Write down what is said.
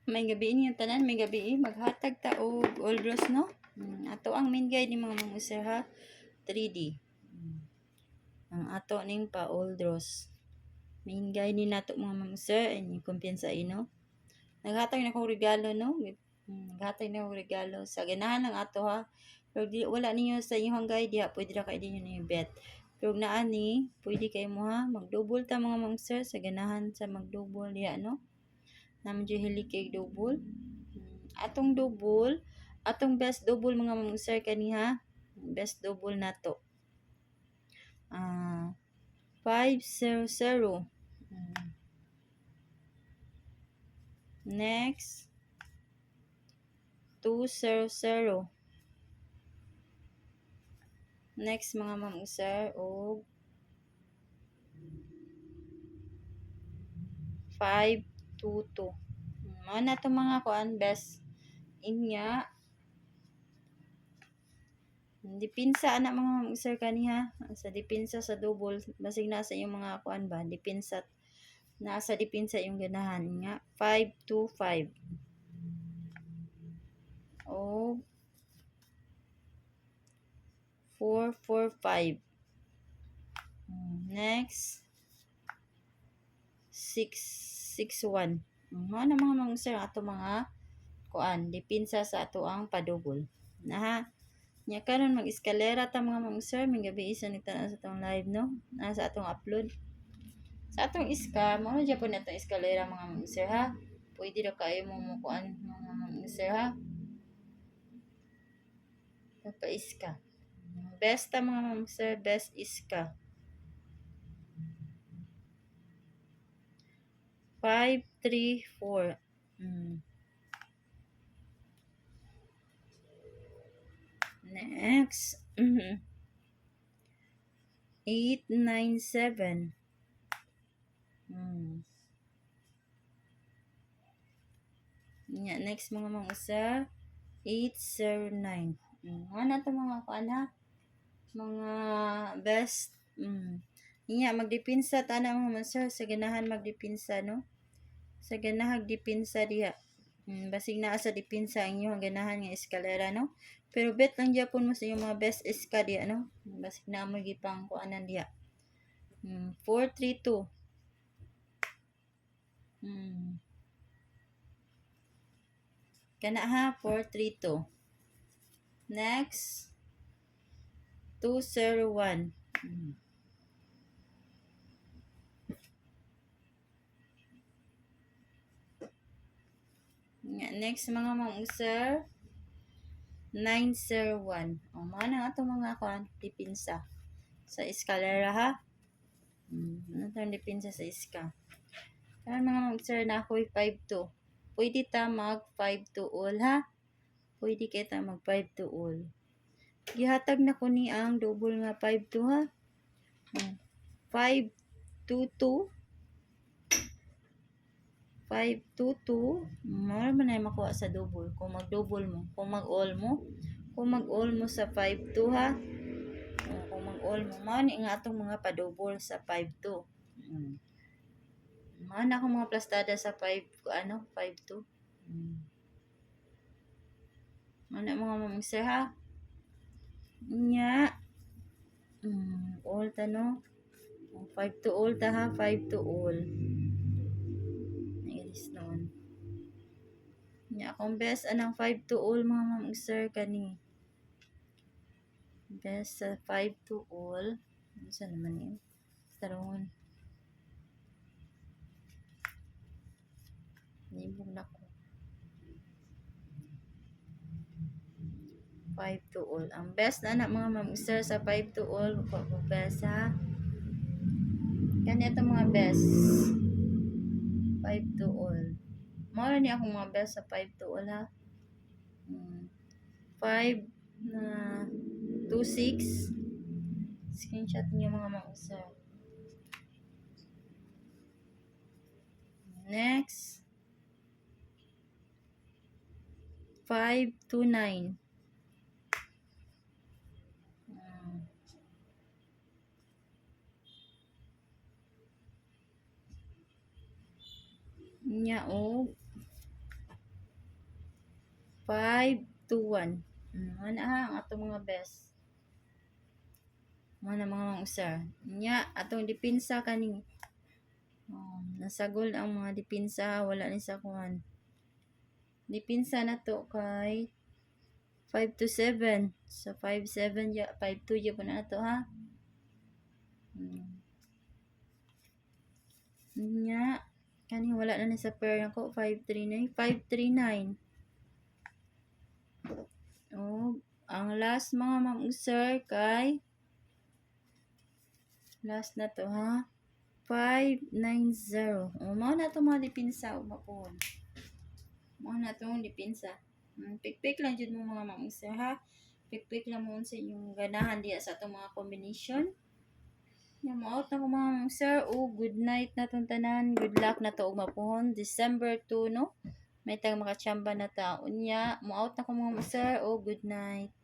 May gabi niyo tanan, may gabi maghatag ta og oldros no. Ato ang main guide ni mga user ha. 3D. Ang ato ning pa oldros. Main guide ni nato mga user ay kumpiyansa ino. Naghatag na kong regalo no. Naghatag na kong regalo sa ganahan lang ato ha. Pero di, wala ninyo sa inyong guide ha, pwede ra kay dinyo ni bet. Pero naa ni, pwede kay mo ha, magdouble ta mga user sa ganahan sa magdouble diha no. Naman dyan hili kay double. Atong double, atong best double mga sir kaniha. Best double na to. 500. Next, 200. Next mga sir, o 522. Mga na to mga kuan best inya. Dipinsa anak mga sir kaniha sa dipinsa sa double basig na sa iyong mga kuan ba dipinsa nasa dipinsa yung ganahan nga 525 o 445. Next 661. Ano mga sir ato mga kuan dipinsa sa ato ang padouble na ha. Nya karon mag-eskalera ta mga sir, may gabi isa ni tanan sa atong live no, sa atong upload. Sa atong iska, mo na po na itong eskalera mga sir ha. Pwede ra kayo mo mukuan mga sir ha. Papa-iska. Best ta mga sir, best iska. 534. Next. 897. Next mga usa 809. Ano to mga kuan ha? Mga best. Magdipinsa ta na mga sir sa ganahan magdipinsa no. Sa ganahag dipinsa diha. Basig naa sa dipinsa ang inyong ganahan nga eskalera no. Pero bet lang gyapon mo sa inyong mga best iska diha no. Basig na mo gipang kuanan diha. 432. Kana ha 432. Next 201. Next mga user 901. Mga na ato mga kuan dipinsa sa eskalera ha. Ano tayong dipinsa sa iska. Kaya mga user na ako'y 52. Pwede ta mag 52 all ha. Pwede kita mag 52 all. Gihatag na ko ni ang double nga 52 ha. 522. 522. Mara man ay makuha sa double. Kung mag-double mo. Kung mag-all mo. Kung mag-all mo sa 52 ha. Kung mag-all mo. Mani nga atong mga pa-double sa 52. Mana akong mga plastada sa 52. Mana mga mamangsa ha. Nya. All ta no. 52 all ta ha. 52 all. Nailis noon. Nya akong best anang 52 all mga mamangsa kani. Best sa 52 all. Saan naman yun? Taron. Nibog na ko. 5 to all. Ang best na anak mga mamster sa 5 to all. Best ha. Kanya ito mga best. 5 to all. Mara ni akong mga best sa 5 to all ha. 5 na 2, 6. Screenshot niyo mga mamster. Next. 5 to 9. Nya o 521. Ano ha ang atong mga best. Mga mga usar. Nya atong dipinsa kani. Nasagol ang mga dipinsa, wala ni sa kuan. Dipinsa na to kay 5 to 7. So 5-7 ya, 5-2 ya po na to ha. Nya kani wala na ni sa pair nako 539, 539. Oh, ang last mga ma'am-usar kay last na to ha. 590. Mao na to mga dipinsa o mapon. Mao na to dipinsa. Pikpik lang jud mo mga ma'am-usar ha. Pikpik lang mo sa inyong ganahan diya sa atong mga combination. Yung out na ko mga ma'am-usar. Good night na tong tanan. Good luck na to og mapuhon. December 2 no. May tag makachamba na ta. Unya, mo out na ko mga ma'am-usar. Good night.